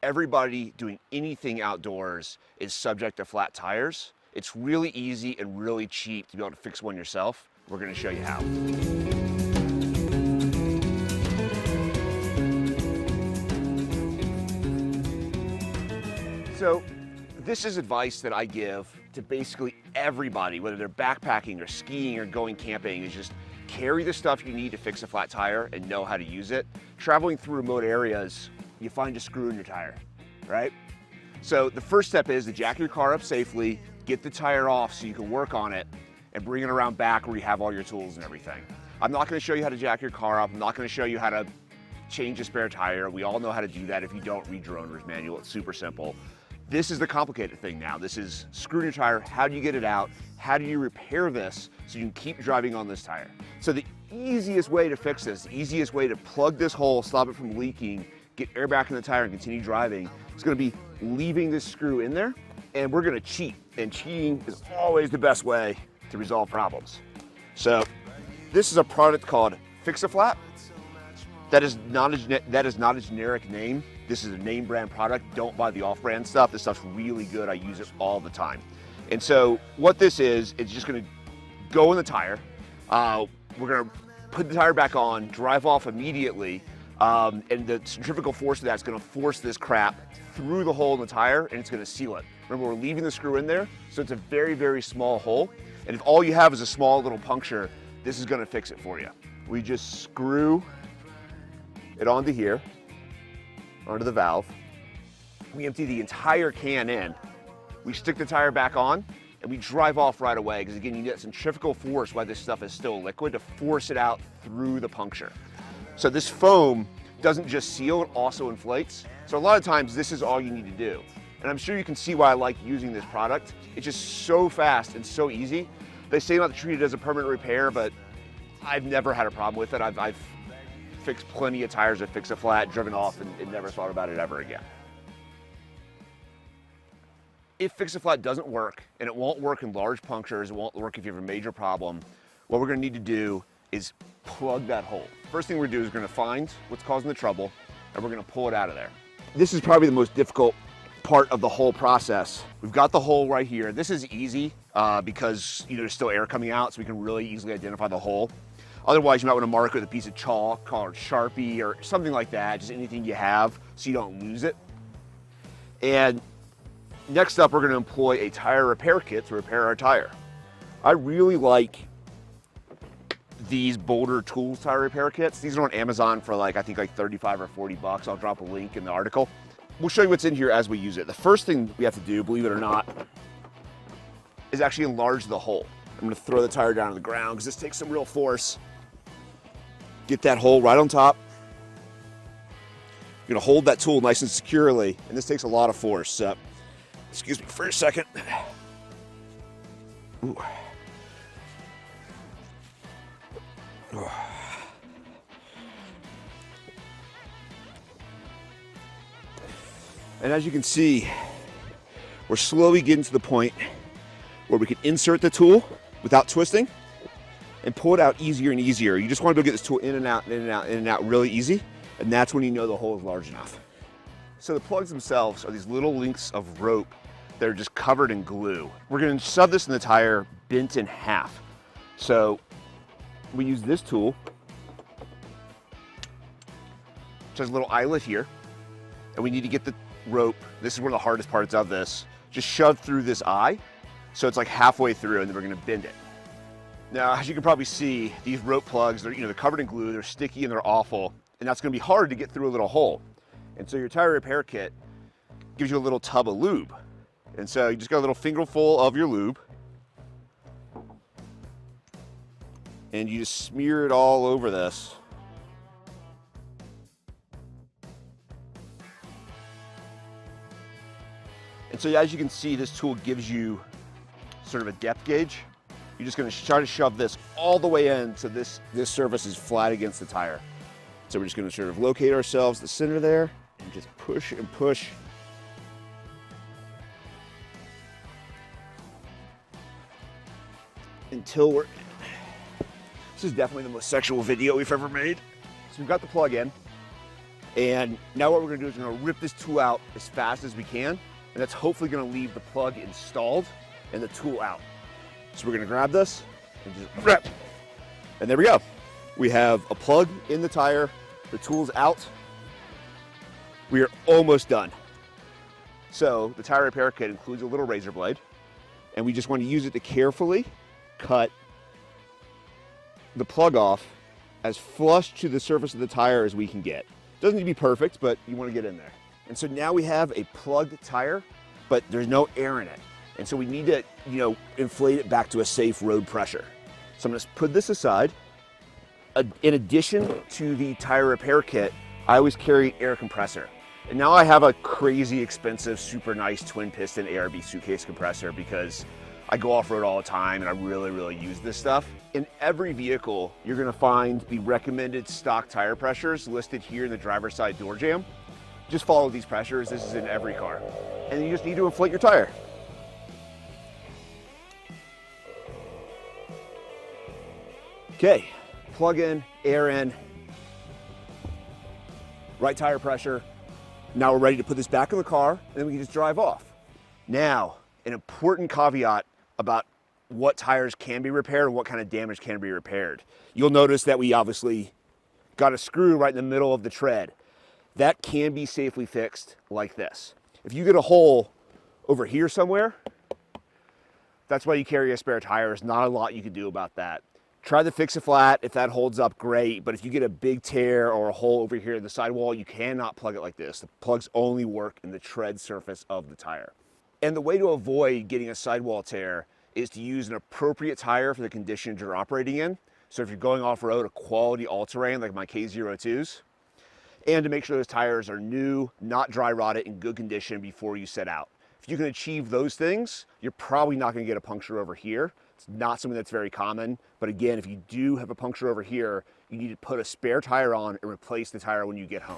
everybody doing anything outdoors is subject to flat tires. It's really easy and really cheap to be able to fix one yourself. We're gonna show you how. So this is advice that I give to basically everybody, whether they're backpacking or skiing or going camping, is just carry the stuff you need to fix a flat tire and know how to use it. Traveling through remote areas, you find a screw in your tire, right? So the first step is to jack your car up safely, get the tire off so you can work on it, and bring it around back where you have all your tools and everything. I'm not gonna show you how to jack your car up. I'm not gonna show you how to change a spare tire. We all know how to do that. If you don't, read your owner's manual. It's super simple. This is the complicated thing now. This is screwing your tire. How do you get it out? How do you repair this so you can keep driving on this tire? So the easiest way to fix this, the easiest way to plug this hole, stop it from leaking, get air back in the tire and continue driving, is gonna be leaving this screw in there, and we're gonna cheat. And cheating is always the best way to resolve problems. So this is a product called Fix-A-Flat. That is not a generic name. This is a name brand product. Don't buy the off-brand stuff. This stuff's really good. I use it all the time. And so what this is, it's just gonna go in the tire. We're gonna put the tire back on, drive off immediately, and the centrifugal force of that's gonna force this crap through the hole in the tire, and it's gonna seal it. Remember, we're leaving the screw in there, so it's a very, very small hole. And if all you have is a small little puncture, this is gonna fix it for you. We just screw it onto here, onto the valve. We empty the entire can in. We stick the tire back on, and we drive off right away, because again, you need that centrifugal force while this stuff is still liquid to force it out through the puncture. So this foam doesn't just seal, it also inflates. So a lot of times this is all you need to do. And I'm sure you can see why I like using this product. It's just so fast and so easy. They say not to treat it as a permanent repair, but I've never had a problem with it. I've fixed plenty of tires at Fix-A-Flat, driven off, and never thought about it ever again. If Fix-A-Flat doesn't work, and it won't work in large punctures, it won't work if you have a major problem, what we're gonna need to do is plug that hole. First thing we're gonna do is we're gonna find what's causing the trouble, and we're gonna pull it out of there. This is probably the most difficult part of the whole process. We've got the hole right here. This is easy because there's still air coming out, so we can really easily identify the hole. Otherwise, you might want to mark it with a piece of chalk or Sharpie or something like that, just anything you have so you don't lose it. And next up, we're going to employ a tire repair kit to repair our tire. I really like these Boulder Tools tire repair kits. These are on Amazon for I think 35 or 40 bucks. I'll drop a link in the article. We'll show you what's in here as we use it. The first thing we have to do, believe it or not, is actually enlarge the hole. I'm going to throw the tire down to the ground because this takes some real force. Get that hole right on top. You're going to hold that tool nice and securely, and this takes a lot of force. So, excuse me for a second. Ooh. Ooh. And as you can see, we're slowly getting to the point where we can insert the tool without twisting and pull it out easier and easier. You just want to be able to get this tool in and out, in and out, in and out really easy. And that's when you know the hole is large enough. So the plugs themselves are these little links of rope that are just covered in glue. We're going to shove this in the tire bent in half. So we use this tool, which has a little eyelet here, and we need to get the rope, this is one of the hardest parts of this, just shoved through this eye, so it's halfway through, and then we're gonna bend it. Now, as you can probably see, these rope plugs, they're covered in glue, they're sticky and they're awful, and that's gonna be hard to get through a little hole. And so your tire repair kit gives you a little tub of lube. And so you just got a little fingerful of your lube, and you just smear it all over this. And so as you can see, this tool gives you sort of a depth gauge. You're just gonna try to shove this all the way in so this surface is flat against the tire. So we're just gonna sort of locate ourselves the center there and just push and push. Until we're, this is definitely the most sexual video we've ever made. So we've got the plug in, And now what we're gonna do is we're gonna rip this tool out as fast as we can, and that's hopefully gonna leave the plug installed and the tool out. So we're gonna grab this and just rip. And there we go. We have a plug in the tire, the tool's out. We are almost done. So the tire repair kit includes a little razor blade, and we just want to use it to carefully cut the plug off as flush to the surface of the tire as we can get. Doesn't need to be perfect, but you want to get in there. And so now we have a plugged tire, but there's no air in it. And so we need to, inflate it back to a safe road pressure. So I'm going to put this aside. In addition to the tire repair kit, I always carry an air compressor. And now I have a crazy expensive, super nice twin piston ARB suitcase compressor because I go off-road all the time and I really use this stuff. In every vehicle, you're gonna find the recommended stock tire pressures listed here in the driver's side door jamb. Just follow these pressures. This is in every car. And you just need to inflate your tire. Okay, plug in, air in, right tire pressure. Now we're ready to put this back in the car, and then we can just drive off. Now, an important caveat about what tires can be repaired and what kind of damage can be repaired. You'll notice that we obviously got a screw right in the middle of the tread. That can be safely fixed like this. If you get a hole over here somewhere, that's why you carry a spare tire. There's not a lot you can do about that. Try the fix-a-flat. If that holds up, great. But if you get a big tear or a hole over here in the sidewall, you cannot plug it like this. The plugs only work in the tread surface of the tire. And the way to avoid getting a sidewall tear is to use an appropriate tire for the conditions you're operating in. So if you're going off-road, a quality all-terrain like my K02s, and to make sure those tires are new, not dry rotted, in good condition before you set out. If you can achieve those things, you're probably not gonna get a puncture over here. It's not something that's very common, but again, if you do have a puncture over here, you need to put a spare tire on and replace the tire when you get home.